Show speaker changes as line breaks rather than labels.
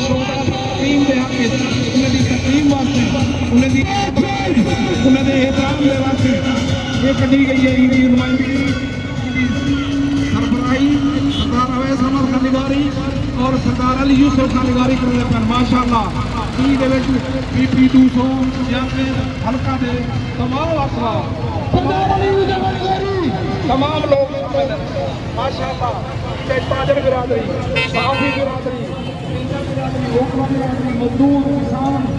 श्रोता टीम के हक उन्हें तकलीम वास्ते उन्हें एहतराम के वास्ते ये कढ़ी गई है इनकी नुमाइंदगी सरबराही सरदार अवैस अहमद खलीगारी और सरदार अली यूसुफ खलीगारी कर रहे हैं माशाअल्लाह पीपी 200 या फिर हल्का दे तमाम अफराद तमाम लोग माशाअल्लाह ताजर बिरादरी साफी बिरादरी मजदूर किसान